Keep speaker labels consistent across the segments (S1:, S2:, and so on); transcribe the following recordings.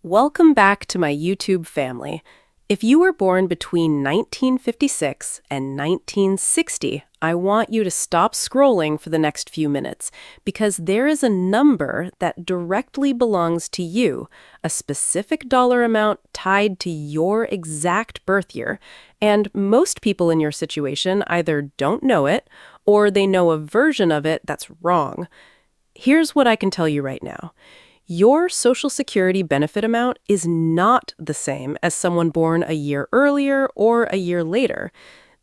S1: Welcome back to my YouTube family. If you were born between 1956 and 1960, I want you to stop scrolling for the next few minutes because there is a number that directly belongs to you, a specific dollar amount tied to your exact birth year, and most people in your situation either don't know it or they know a version of it that's wrong. Here's what I can tell you right now. Your Social Security benefit amount is not the same as someone born a year earlier or a year later.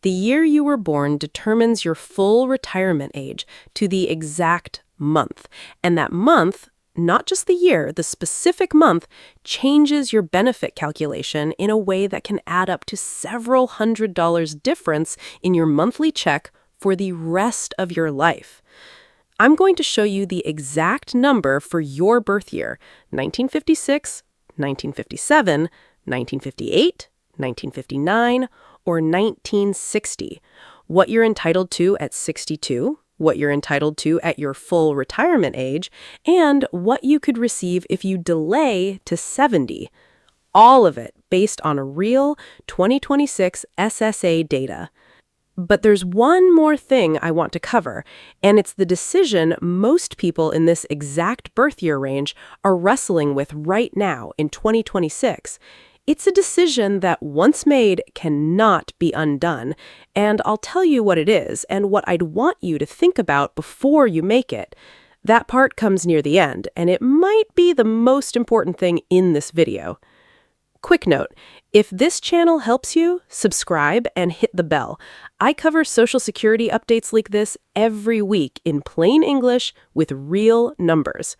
S1: The year you were born determines your full retirement age to the exact month. And that month, not just the year, the specific month, changes your benefit calculation in a way that can add up to several $100s difference in your monthly check for the rest of your life. I'm going to show you the exact number for your birth year, 1956, 1957, 1958, 1959, or 1960, what you're entitled to at 62, what you're entitled to at your full retirement age, and what you could receive if you delay to 70. All of it based on a real 2026 SSA data. But there's one more thing I want to cover, and it's the decision most people in this exact birth year range are wrestling with right now in 2026. It's a decision that, once made, cannot be undone, and I'll tell you what it is and what I'd want you to think about before you make it. That part comes near the end, and it might be the most important thing in this video. Quick note, if this channel helps you, subscribe and hit the bell. I cover Social Security updates like this every week in plain English with real numbers.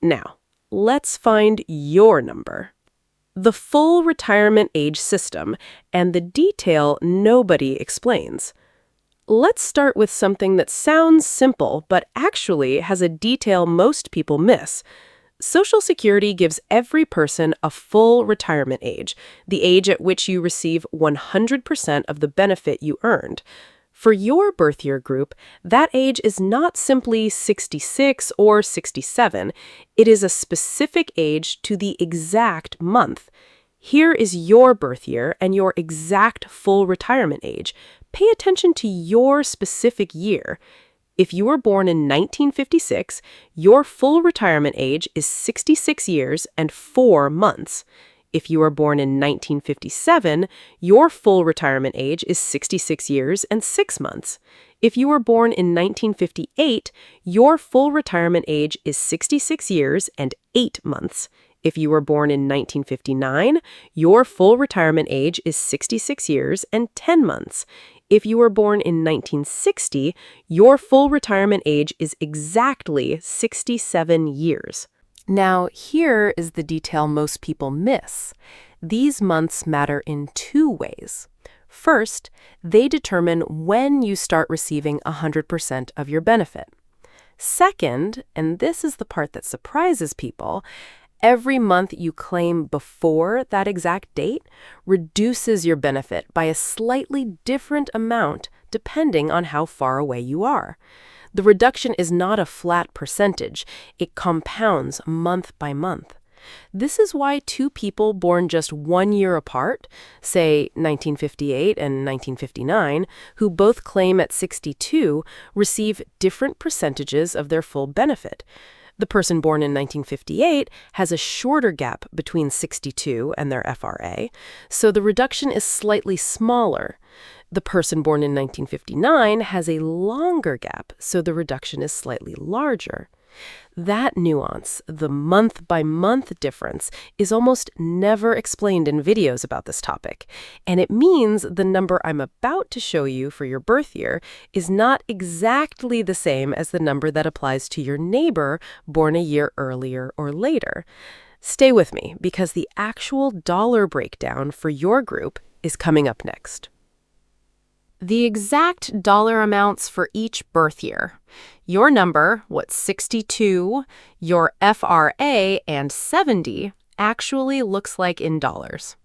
S1: Now, let's find your number. The full retirement age system and the detail nobody explains. Let's start with something that sounds simple but actually has a detail most people miss. Social Security gives every person a full retirement age, the age at which you receive 100% of the benefit you earned. For your birth year group, that age is not simply 66 or 67. It is a specific age to the exact month. Here is your birth year and your exact full retirement age. Pay attention to your specific year. If you were born in 1956, your full retirement age is 66 years and 4 months. If you were born in 1957, your full retirement age is 66 years and 6 months. If you were born in 1958, your full retirement age is 66 years and 8 months. If you were born in 1959, your full retirement age is 66 years and 10 months. If you were born in 1960, your full retirement age is exactly 67 years. Now, here is the detail most people miss. These months matter in two ways. First, they determine when you start receiving 100% of your benefit. Second, and this is the part that surprises people, every month you claim before that exact date reduces your benefit by a slightly different amount depending on how far away you are. The reduction is not a flat percentage. It compounds month by month. This is why two people born just 1 year apart, say 1958 and 1959, who both claim at 62, receive different percentages of their full benefit. The person born in 1958 has a shorter gap between 62 and their FRA, so the reduction is slightly smaller. The person born in 1959 has a longer gap, so the reduction is slightly larger. That nuance, the month-by-month difference, is almost never explained in videos about this topic, and it means the number I'm about to show you for your birth year is not exactly the same as the number that applies to your neighbor born a year earlier or later. Stay with me, because the actual dollar breakdown for your group is coming up next. The exact dollar amounts for each birth year. Your number, what's 62, your FRA, and 70 actually looks like in dollars.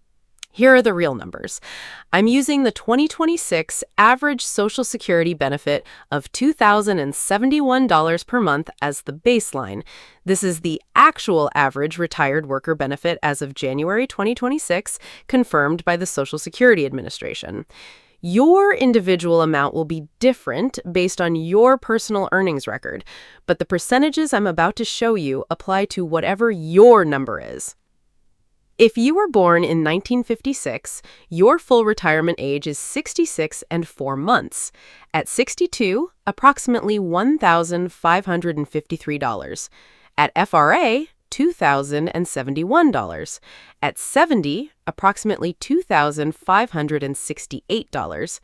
S1: Here are the real numbers. I'm using the 2026 average Social Security benefit of $2,071 per month as the baseline. This is the actual average retired worker benefit as of January 2026, confirmed by the Social Security Administration. Your individual amount will be different based on your personal earnings record, but the percentages I'm about to show you apply to whatever your number is. If you were born in 1956, your full retirement age is 66 and 4 months. At 62, approximately $1,553. At FRA, $2,071. At 70, approximately $2,568.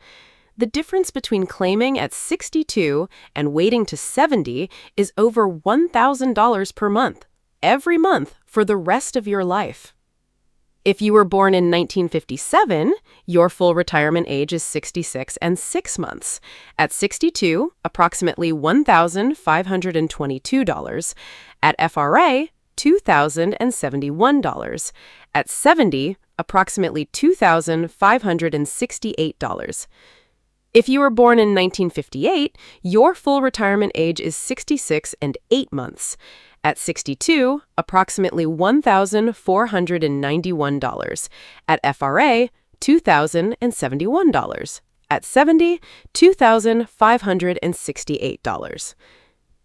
S1: The difference between claiming at 62 and waiting to 70 is over $1,000 per month, every month for the rest of your life. If you were born in 1957, your full retirement age is 66 and 6 months. At 62, approximately $1,522. At FRA, $2,071. At 70, approximately $2,568. If you were born in 1958, your full retirement age is 66 and 8 months. At 62, approximately $1,491. At FRA, $2,071. At 70, $2,568.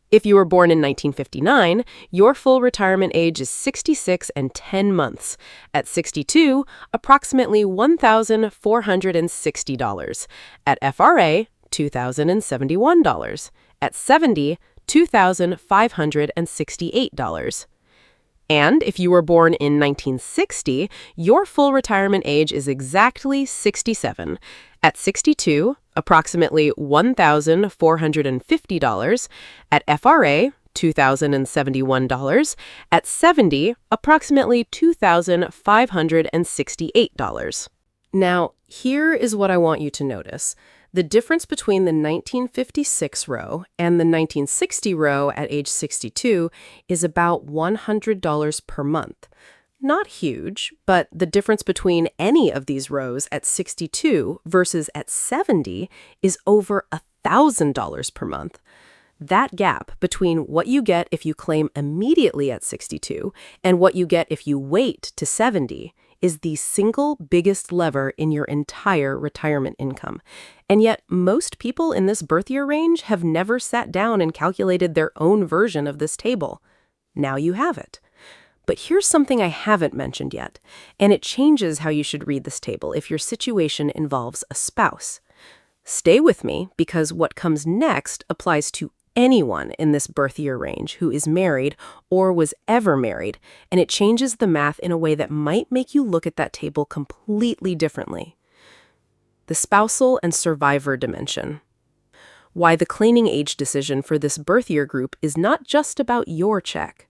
S1: If you were born in 1959, your full retirement age is 66 and 10 months. At 62, approximately $1,460. At FRA, $2,071. At 70, $2,568. And if you were born in 1960, your full retirement age is exactly 67. At 62, approximately $1,450. At FRA, $2,071. At 70, approximately $2,568. Now, here is what I want you to notice. The difference between the 1956 row and the 1960 row at age 62 is about $100 per month. Not huge, but the difference between any of these rows at 62 versus at 70 is over $1,000 per month. That gap between what you get if you claim immediately at 62 and what you get if you wait to 70 is the single biggest lever in your entire retirement income. And yet, most people in this birth year range have never sat down and calculated their own version of this table. Now you have it. But here's something I haven't mentioned yet, and it changes how you should read this table if your situation involves a spouse. Stay with me, because what comes next applies to anyone in this birth year range who is married or was ever married, and it changes the math in a way that might make you look at that table completely differently. The spousal and survivor dimension. Why the claiming age decision for this birth year group is not just about your check.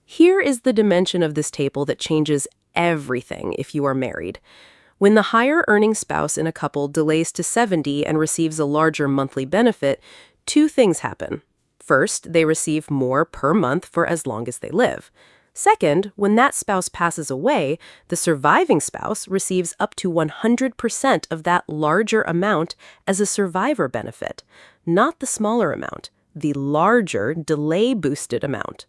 S1: Here is the dimension of this table that changes everything if you are married. When the higher earning spouse in a couple delays to 70 and receives a larger monthly benefit, two things happen. First, they receive more per month for as long as they live. Second, when that spouse passes away, the surviving spouse receives up to 100% of that larger amount as a survivor benefit, not the smaller amount, the larger delay-boosted amount.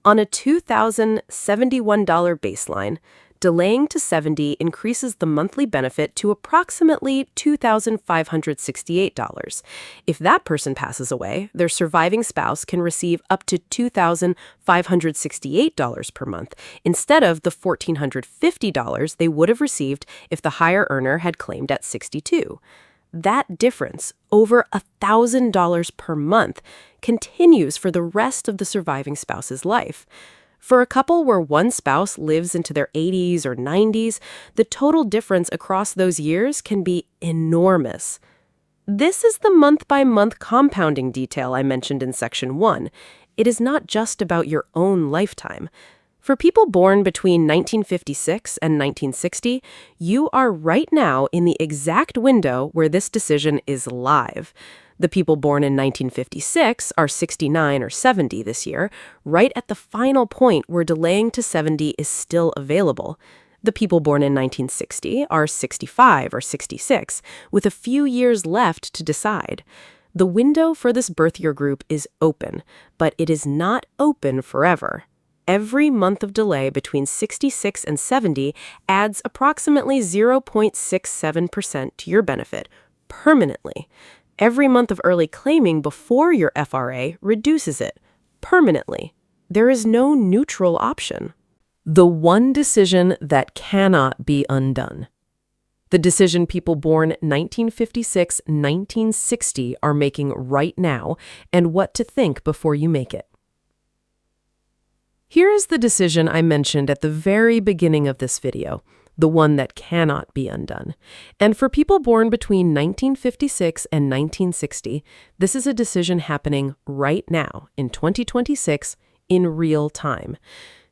S1: On a $2,071 baseline, delaying to 70 increases the monthly benefit to approximately $2,568. If that person passes away, their surviving spouse can receive up to $2,568 per month instead of the $1,450 they would have received if the higher earner had claimed at 62. That difference, over $1,000 per month, continues for the rest of the surviving spouse's life. For a couple where one spouse lives into their 80s or 90s, the total difference across those years can be enormous. This is the month-by-month compounding detail I mentioned in Section 1. It is not just about your own lifetime. For people born between 1956 and 1960, you are right now in the exact window where this decision is live. The people born in 1956 are 69 or 70 this year, right at the final point where delaying to 70 is still available. The people born in 1960 are 65 or 66, with a few years left to decide. The window for this birth year group is open, but it is not open forever. Every month of delay between 66 and 70 adds approximately 0.67% to your benefit, permanently. Every month of early claiming before your FRA reduces it, permanently. There is no neutral option. The one decision that cannot be undone. The decision people born 1956, 1960 are making right now, and what to think before you make it. Here is the decision I mentioned at the very beginning of this video, the one that cannot be undone. And for people born between 1956 and 1960, this is a decision happening right now, in 2026, in real time.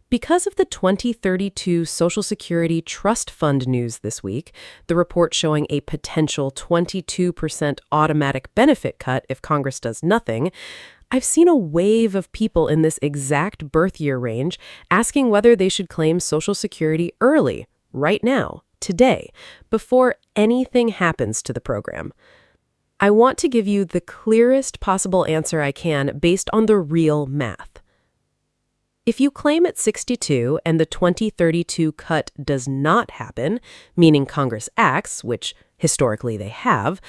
S1: Because of the 2032 Social Security Trust Fund news this week, the report showing a potential 22% automatic benefit cut if Congress does nothing, I've seen a wave of people in this exact birth year range asking whether they should claim Social Security early, right now, today, before anything happens to the program. I want to give you the clearest possible answer I can based on the real math. If you claim at 62 and the 2032 cut does not happen, meaning Congress acts, which historically they have,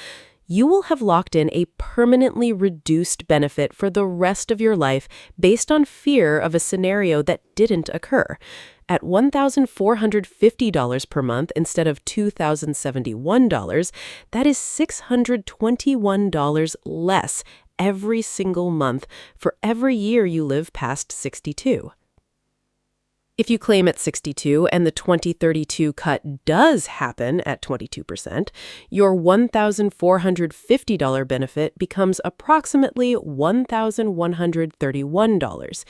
S1: you will have locked in a permanently reduced benefit for the rest of your life based on fear of a scenario that didn't occur. At $1,450 per month instead of $2,071, that is $621 less every single month for every year you live past 62. If you claim at 62 and the 2032 cut does happen at 22%, your $1,450 benefit becomes approximately $1,131.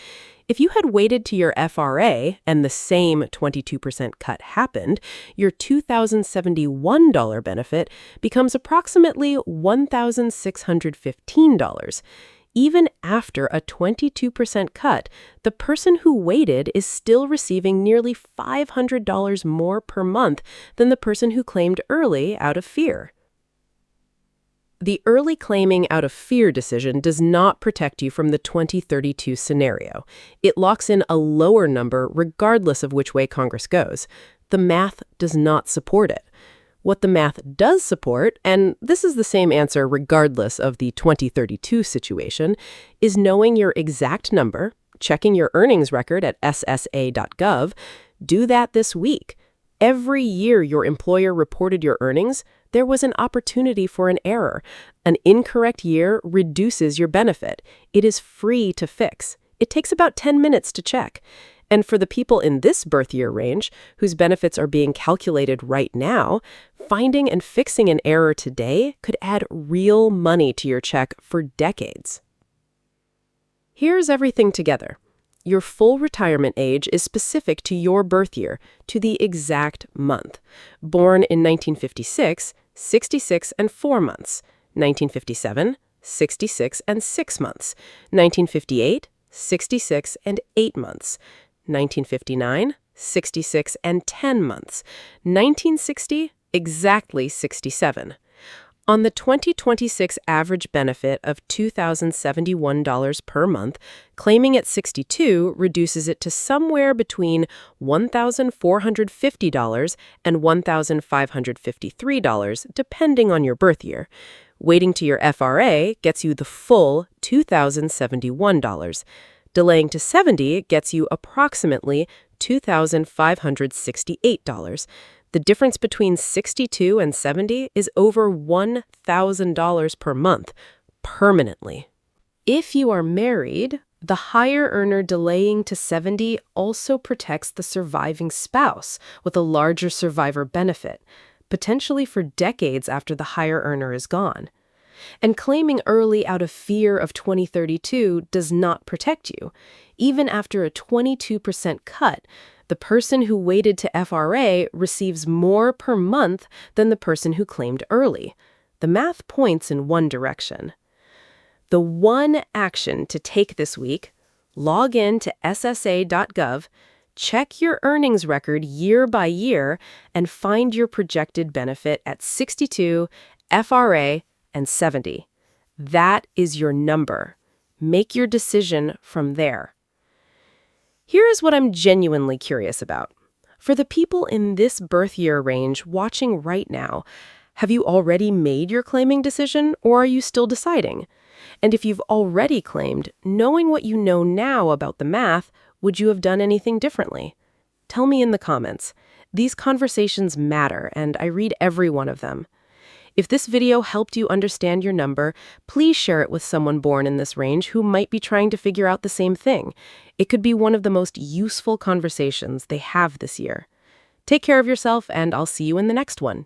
S1: If you had waited to your FRA and the same 22% cut happened, your $2,071 benefit becomes approximately $1,615. Even after a 22% cut, the person who waited is still receiving nearly $500 more per month than the person who claimed early out of fear. The early claiming out of fear decision does not protect you from the 2032 scenario. It locks in a lower number regardless of which way Congress goes. The math does not support it. What the math does support, and this is the same answer regardless of the 2032 situation, is knowing your exact number, checking your earnings record at ssa.gov. Do that this week. Every year your employer reported your earnings, there was an opportunity for an error. An incorrect year reduces your benefit. It is free to fix. It takes about 10 minutes to check. And for the people in this birth year range, whose benefits are being calculated right now, finding and fixing an error today could add real money to your check for decades. Here's everything together. Your full retirement age is specific to your birth year, to the exact month. Born in 1956, 66 and 4 months. 1957, 66 and 6 months. 1958, 66 and 8 months. 1959, 66 and 10 months. 1960, exactly 67. On the 2026 average benefit of $2,071 per month, claiming at 62 reduces it to somewhere between $1,450 and $1,553, depending on your birth year. Waiting to your FRA gets you the full $2,071. Delaying to 70 gets you approximately $2,568. The difference between 62 and 70 is over $1,000 per month, permanently. If you are married, the higher earner delaying to 70 also protects the surviving spouse with a larger survivor benefit, potentially for decades after the higher earner is gone. And claiming early out of fear of 2032 does not protect you. Even after a 22% cut, the person who waited to FRA receives more per month than the person who claimed early. The math points in one direction. The one action to take this week: log in to ssa.gov, Check your earnings record year by year and find your projected benefit at 62, FRA, and 70. That is your number. Make your decision from there. Here is what I'm genuinely curious about. For the people in this birth year range watching right now, have you already made your claiming decision, or are you still deciding? And if you've already claimed, knowing what you know now about the math, would you have done anything differently? Tell me in the comments. These conversations matter, and I read every one of them. If this video helped you understand your number, please share it with someone born in this range who might be trying to figure out the same thing. It could be one of the most useful conversations they have this year. Take care of yourself, and I'll see you in the next one.